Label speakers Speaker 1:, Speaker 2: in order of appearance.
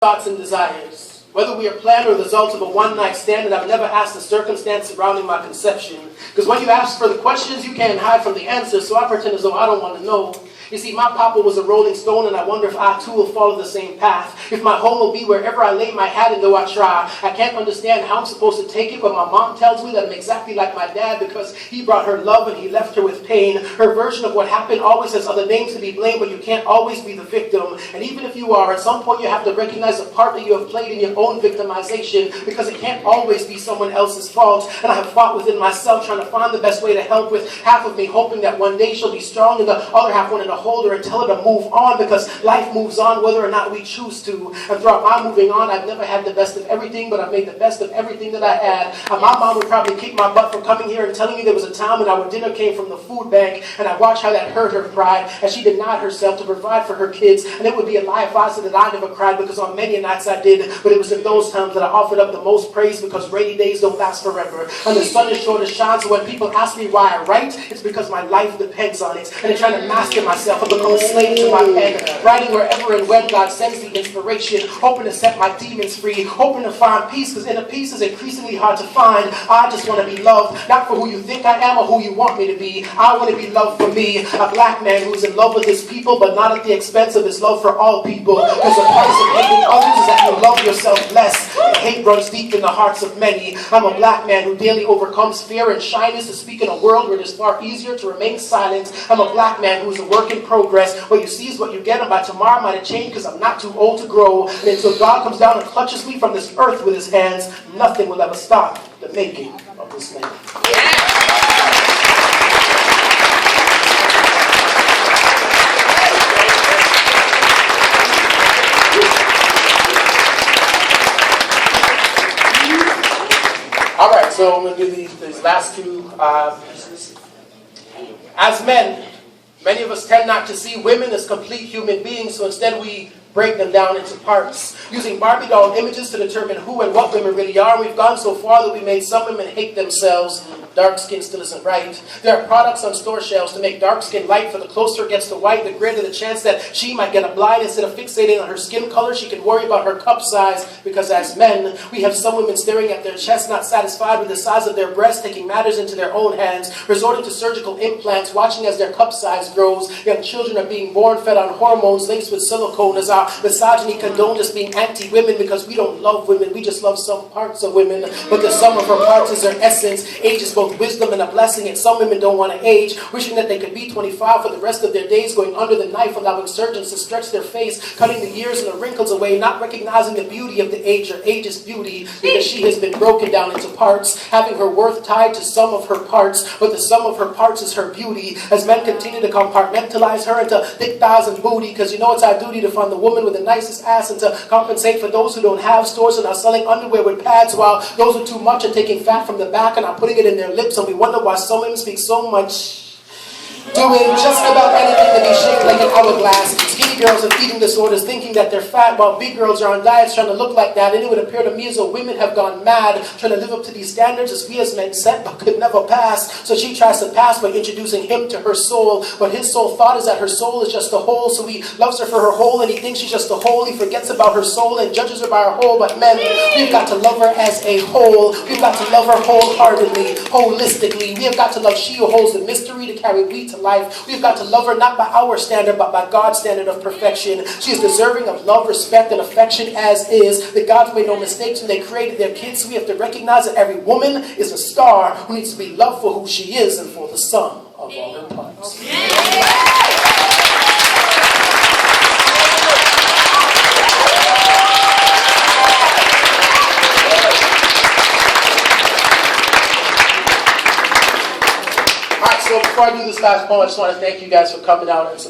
Speaker 1: thoughts and desires, whether we are planned or the result of a one-night stand, and I've never asked the circumstance surrounding my conception. Because when you ask for the questions, you can't hide from the answers, so I pretend as though I don't want to know. You see, my papa was a rolling stone, and I wonder if I too will follow the same path. If my home will be wherever I lay my hat, and though I try, I can't understand how I'm supposed to take it, but my mom tells me that I'm exactly like my dad because he brought her love and he left her with pain. Her version of what happened always has other names to be blamed, but you can't always be the victim. And even if you are, at some point you have to recognize the part that you have played in your own victimization, because it can't always be someone else's fault. And I have fought within myself, trying to find the best way to help, with half of me hoping that one day she'll be strong, and the other half wanting to hold her and tell her to move on, because life moves on whether or not we choose to. And throughout my moving on, I've never had the best of everything, but I've made the best of everything that I had. And my mom would probably kick my butt for coming here and telling me there was a time when our dinner came from the food bank, and I watched how that hurt her pride as she denied herself to provide for her kids. And it would be a lie if I said that I never cried, because on many nights I did, but it was in those times that I offered up the most praise, because rainy days don't last forever, and the sun is sure to shine. So when people ask me why I write, it's because my life depends on it, and I'm trying to master myself and become a slave to my pen, writing wherever and when God sends the inspiration, hoping to set my demons free, hoping to find peace, because inner peace is increasingly hard to find. I just want to be loved, not for who you think I am or who you want me to be. I want to be loved for me, a black man who's in love with his people, but not at the expense of his love for all people, because the price of hating others is that you love yourself less, and hate runs deep in the hearts of many. I'm a black man who daily overcomes fear and shyness to speak in a world where it is far easier to remain silent. I'm a black man who's a work in progress. What you see is what you get, and by tomorrow I might have changed, because I'm not too old to grow. And until God comes down and clutches me from this earth with his hands, nothing will ever stop the making of this man. All right, so I'm going to do these last two pieces. As men, many of us tend not to see women as complete human beings, so instead we break them down into parts, using Barbie doll images to determine who and what women really are. We've gone so far that we made some women hate themselves. Dark skin still isn't right. There are products on store shelves to make dark skin light, for the closer it gets to white, the greater the chance that she might get a blind. Instead of fixating on her skin color, she can worry about her cup size, because as men, we have some women staring at their chest, not satisfied with the size of their breasts, taking matters into their own hands, resorting to surgical implants, watching as their cup size grows. Young children are being born fed on hormones laced with silicone, as our misogyny condones us being anti-women, because we don't love women, we just love some parts of women. But the sum of her parts is her essence. Age is both wisdom and a blessing, and some women don't want to age, wishing that they could be 25 for the rest of their days, going under the knife, allowing surgeons to stretch their face, cutting the years and the wrinkles away, not recognizing the beauty of the age, or age's beauty, because she has been broken down into parts, having her worth tied to some of her parts, but the sum of her parts is her beauty. As men continue to compartmentalize her into thick thighs and booty, because you know it's our duty to find the woman with the nicest ass, and to compensate for those who don't have stores and are selling underwear with pads, while those who too much are taking fat from the back and are putting it in their lips. And we wonder why some women speak so much, doing just about anything to be shaped like an hourglass. Skinny girls have eating disorders, thinking that they're fat, while big girls are on diets trying to look like that. And it would appear to me as though women have gone mad, trying to live up to these standards as we as men set but could never pass. So she tries to pass by introducing him to her soul, but his sole thought is that her soul is just a hole. So he loves her for her whole, and he thinks she's just a hole. He forgets about her soul and judges her by her whole. But men, we've got to love her as a whole. We've got to love her wholeheartedly, holistically. We have got to love she who holds the mystery to carry we to life. We've got to love her not by our standard, but by God's standard of perfection. She is deserving of love, respect, and affection as is. The gods made no mistakes when they created their kids, so we have to recognize that every woman is a star who needs to be loved for who she is and for the sum of all her parts. So before I do this last poem, I just want to thank you guys for coming out and